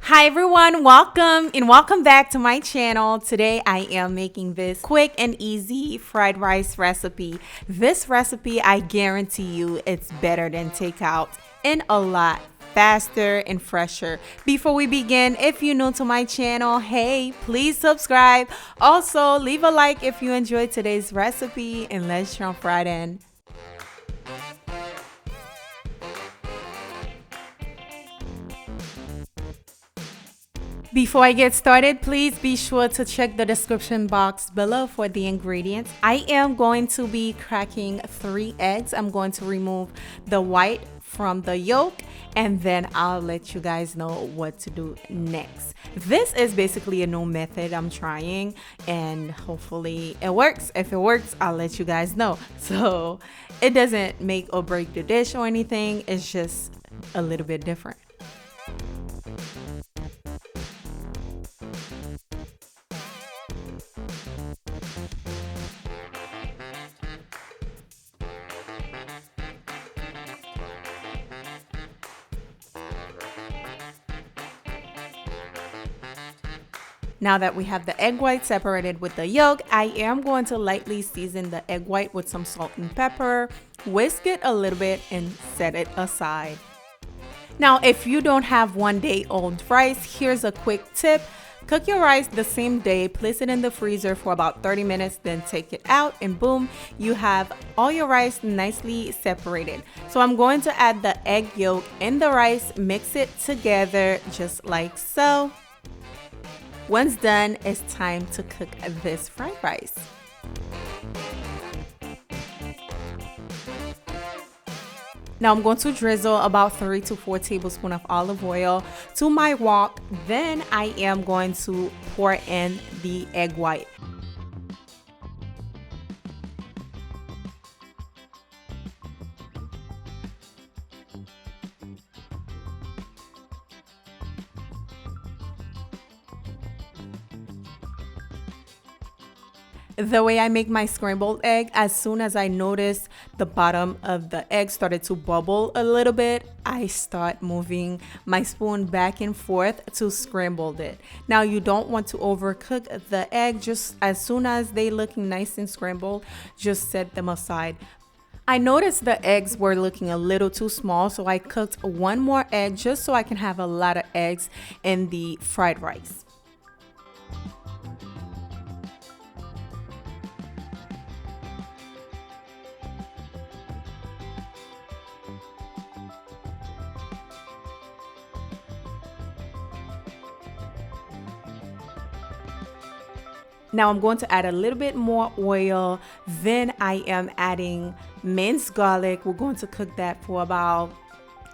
Hi everyone, welcome back to my channel. Today I am making this quick and easy fried rice recipe. This recipe, I guarantee you, it's better than takeout and a lot faster and fresher. Before we begin, if you're new to my channel, hey, please subscribe. Also, leave a like if you enjoyed today's recipe, and let's jump right in. Before I get started, please be sure to check the description box below for the ingredients. I am going to be cracking 3 eggs. I'm going to remove the white from the yolk, and then I'll let you guys know what to do next. This is basically a new method I'm trying, and hopefully it works. If it works, I'll let you guys know. So it doesn't make or break the dish or anything. It's just a little bit different. Now that we have the egg white separated with the yolk, I am going to lightly season the egg white with some salt and pepper, whisk it a little bit, and set it aside. Now, if you don't have 1-day-old rice, here's a quick tip. Cook your rice the same day, place it in the freezer for about 30 minutes, then take it out, and boom, you have all your rice nicely separated. So I'm going to add the egg yolk in the rice, mix it together just like so. Once done, it's time to cook this fried rice. Now I'm going to drizzle about 3 to 4 tablespoons of olive oil to my wok. Then I am going to pour in the egg white. The way I make my scrambled egg, as soon as I notice the bottom of the egg started to bubble a little bit, I start moving my spoon back and forth to scramble it. Now you don't want to overcook the egg. Just as soon as they looking nice and scrambled, just set them aside. I noticed the eggs were looking a little too small, so I cooked one more egg just so I can have a lot of eggs in the fried rice. Now I'm going to add a little bit more oil. Then I am adding minced garlic. We're going to cook that for about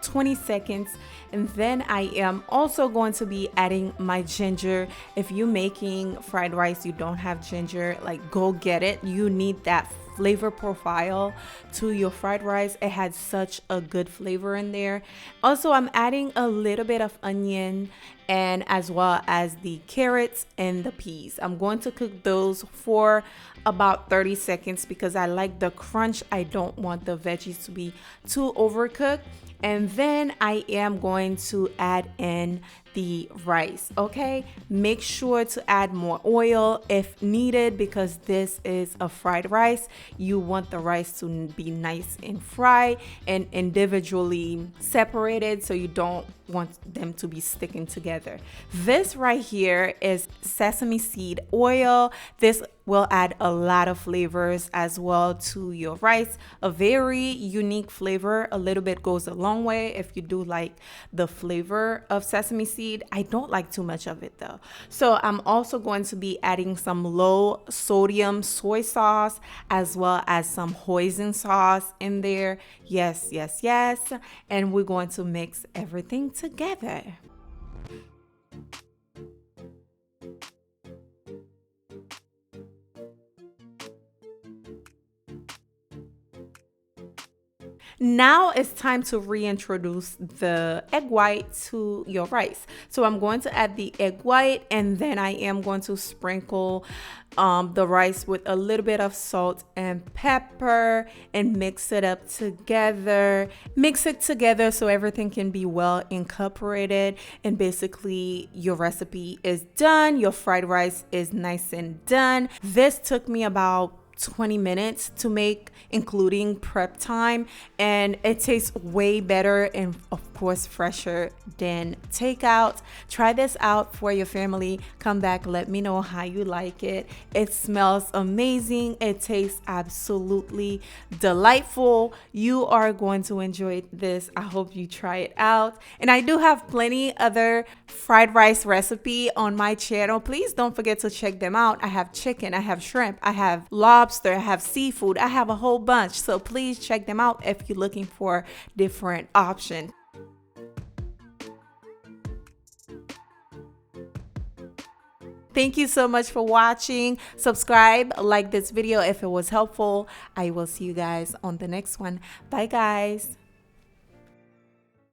20 seconds. And then I am also going to be adding my ginger. If you're making fried rice, you don't have ginger, like go get it. You need that flavor profile to your fried rice. It had such a good flavor in there. Also, I'm adding a little bit of onion and as well as the carrots and the peas. I'm going to cook those for about 30 seconds because I like the crunch. I don't want the veggies to be too overcooked. And then I am going to add in the rice. Okay, make sure to add more oil if needed because this is a fried rice. You want the rice to be nice and fried and individually separated, so you don't want them to be sticking together. This right here is sesame seed oil. This will add a lot of flavors as well to your rice. A very unique flavor. A little bit goes a long way if you do like the flavor of sesame seed. I don't like too much of it though. So I'm also going to be adding some low sodium soy sauce as well as some hoisin sauce in there. Yes, yes, yes. And we're going to mix everything together. Now it's time to reintroduce the egg white to your rice. So I'm going to add the egg white, and then I am going to sprinkle the rice with a little bit of salt and pepper and mix it up together. Mix it together so everything can be well incorporated, and basically your recipe is done. Your fried rice is nice and done. This took me about 20 minutes to make, including prep time, and it tastes way better and of course fresher than takeout. Try this out for your family. Come back, let me know how you like it. It smells amazing. It tastes absolutely delightful. You are going to enjoy this. I hope you try it out. And I do have plenty other fried rice recipe on my channel. Please don't forget to check them out. I have chicken, I have shrimp, I have lobster, I have seafood, I have a whole bunch. So please check them out if you're looking for different options. Thank you so much for watching. Subscribe, like this video if it was helpful. I will see you guys on the next one. Bye guys.